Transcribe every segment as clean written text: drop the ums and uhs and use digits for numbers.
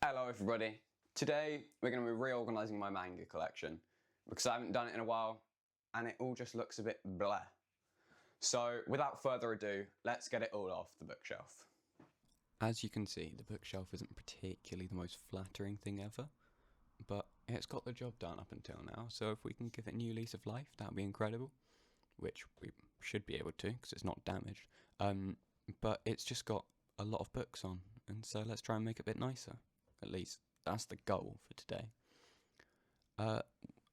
Hello everybody. Today we're going to be reorganising my manga collection because I haven't done it in a while and it all just looks a bit bleh. So without further ado, let's get it all off the bookshelf. As you can see, the bookshelf isn't particularly the most flattering thing ever, but it's got the job done up until now, so if we can give it a new lease of life, that would be incredible, which we should be able to because it's not damaged. But it's just got a lot of books on, and so let's try and make it a bit nicer. At least that's the goal for today.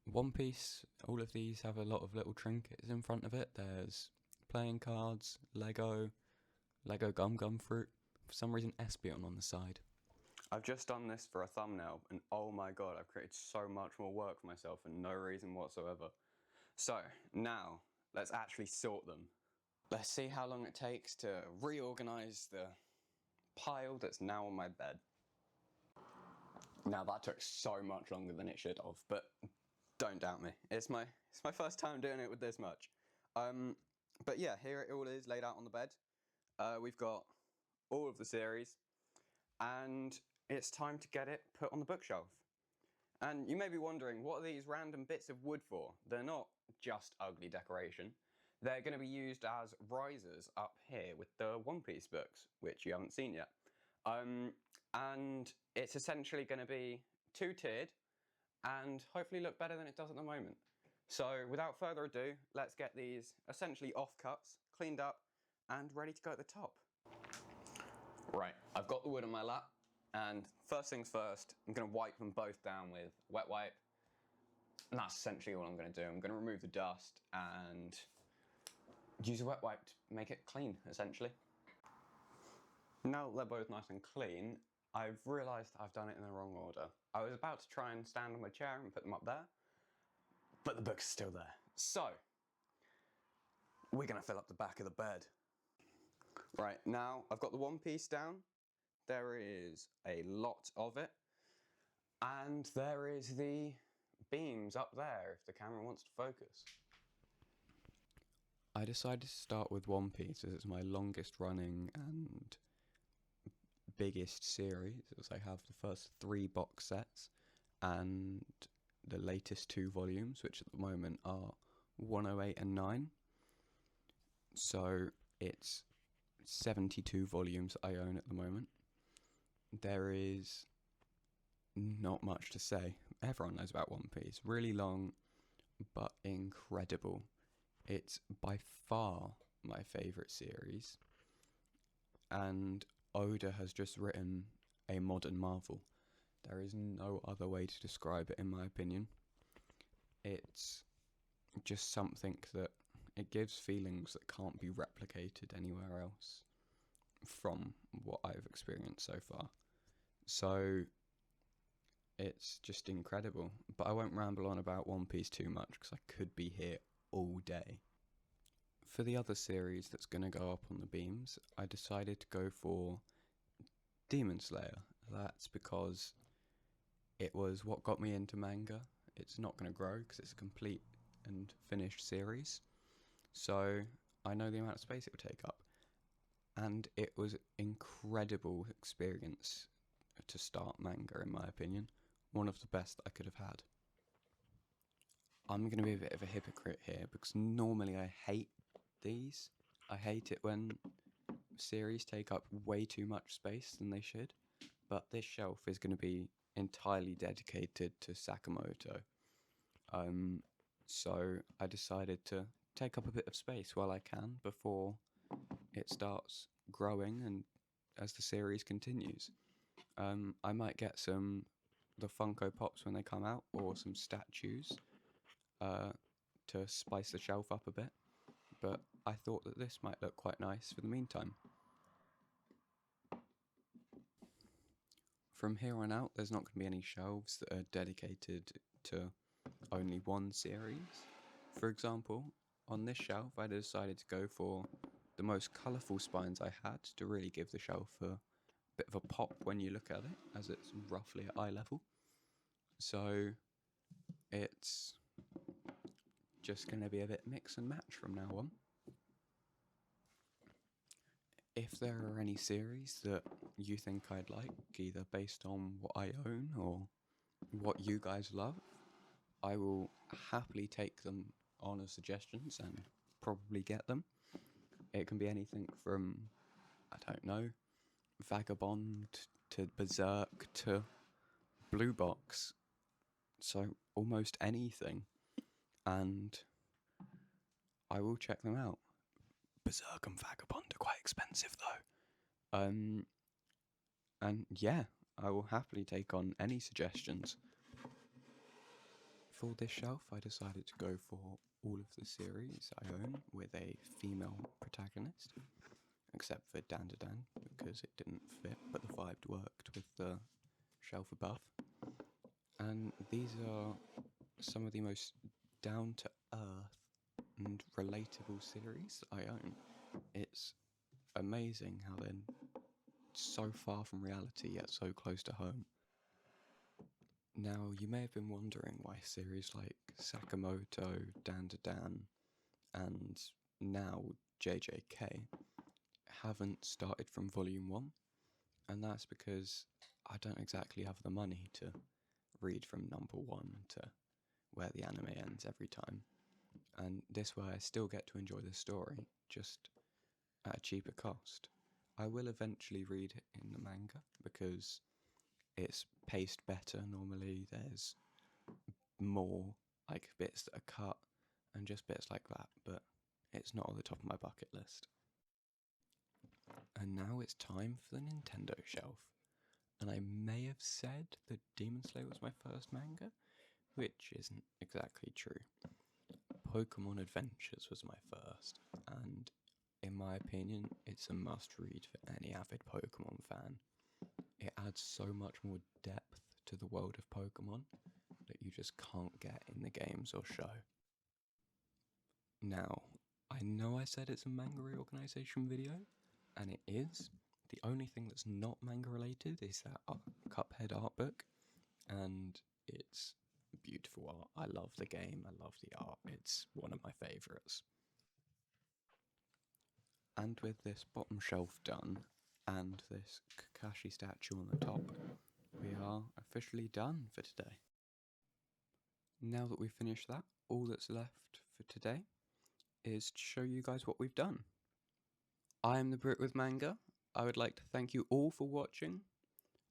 One Piece, all of these have a lot of little trinkets in front of it. There's playing cards, Lego Gum Gum Fruit, for some reason Espeon on the side. I've just done this for a thumbnail and oh my god, I've created so much more work for myself for no reason whatsoever. So now, let's actually sort them. Let's see how long it takes to reorganise the pile that's now on my bed. Now that took so much longer than it should have, but don't doubt me. It's my first time doing it with this much. But yeah, here it all is laid out on the bed. We've got all of the series, and it's time to get it put on the bookshelf. And you may be wondering, what are these random bits of wood for? They're not just ugly decoration. They're going to be used as risers up here with the One Piece books, which you haven't seen yet. And it's essentially going to be two-tiered and hopefully look better than it does at the moment. So without further ado, let's get these essentially off-cuts, cleaned up and ready to go at the top. Right, I've got the wood on my lap, and first things first, I'm going to wipe them both down with wet wipe. And that's essentially all I'm going to do. I'm going to remove the dust and use a wet wipe to make it clean, essentially. Now that they're both nice and clean, I've realised I've done it in the wrong order. I was about to try and stand on my chair and put them up there, but the book's still there. So, we're going to fill up the back of the bed. Right, now I've got the One Piece down. There is a lot of it. And there is the beams up there if the camera wants to focus. I decided to start with One Piece as it's my longest running and biggest series, as I have the first 3 box sets and the latest 2 volumes, which at the moment are 108 and 9. So it's 72 volumes I own at the moment. There is not much to say. Everyone knows about One Piece. Really long, but incredible. It's by far my favourite series, and Oda has just written a modern Marvel. There is no other way to describe it in my opinion. It's just something that it gives feelings that can't be replicated anywhere else from what I've experienced so far. So it's just incredible. But I won't ramble on about One Piece too much because I could be here all day. For the other series that's going to go up on the beams, I decided to go for Demon Slayer. That's because it was what got me into manga. It's not going to grow because it's a complete and finished series. So I know the amount of space it would take up. And it was an incredible experience to start manga, in my opinion. One of the best I could have had. I'm going to be a bit of a hypocrite here because normally I hate these. I hate it when series take up way too much space than they should. But this shelf is going to be entirely dedicated to Sakamoto. So I decided to take up a bit of space while I can before it starts growing and as the series continues. I might get the Funko Pops when they come out, or some statues to spice the shelf up a bit, but I thought that this might look quite nice for the meantime. From here on out, there's not going to be any shelves that are dedicated to only one series. For example, on this shelf I decided to go for the most colourful spines I had to really give the shelf a bit of a pop when you look at it, as it's roughly at eye level. So it's just going to be a bit mix and match from now on. if there are any series that you think I'd like, either based on what I own or what you guys love, I will happily take them on as suggestions and probably get them. It can be anything from, I don't know, Vagabond to Berserk to Blue Box. So almost anything. And I will check them out. Berserk and Vagabond are quite expensive though. And yeah, I will happily take on any suggestions. For this shelf, I decided to go for all of the series I own with a female protagonist, except for Dan because it didn't fit, but the vibe worked with the shelf above. And these are some of the most down-to-earth and relatable series I own. It's amazing how they're so far from reality yet so close to home. Now, you may have been wondering why series like Sakamoto, Dan, and now JJK haven't started from Volume 1, and that's because I don't exactly have the money to read from number 1 to where the anime ends every time, and this way I still get to enjoy the story, just at a cheaper cost. I will eventually read it in the manga because it's paced better normally. There's more like bits that are cut and just bits like that, but it's not on the top of my bucket list. And now it's time for the Nintendo shelf. And I may have said that Demon Slayer was my first manga, which isn't exactly true. Pokemon Adventures was my first, and in my opinion, it's a must-read for any avid Pokemon fan. It adds so much more depth to the world of Pokemon that you just can't get in the games or show. Now, I know I said it's a manga reorganisation video, and it is. The only thing that's not manga related is that Cuphead art book, and it's beautiful art. I love the game, I love the art, it's one of my favourites. And with this bottom shelf done, and this Kakashi statue on the top, we are officially done for today. Now that we've finished that, all that's left for today is to show you guys what we've done. I am the Brit with Manga. I would like to thank you all for watching,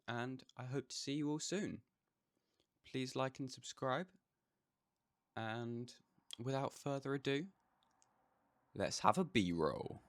and I hope to see you all soon. Please like and subscribe, and without further ado, let's have a B-roll.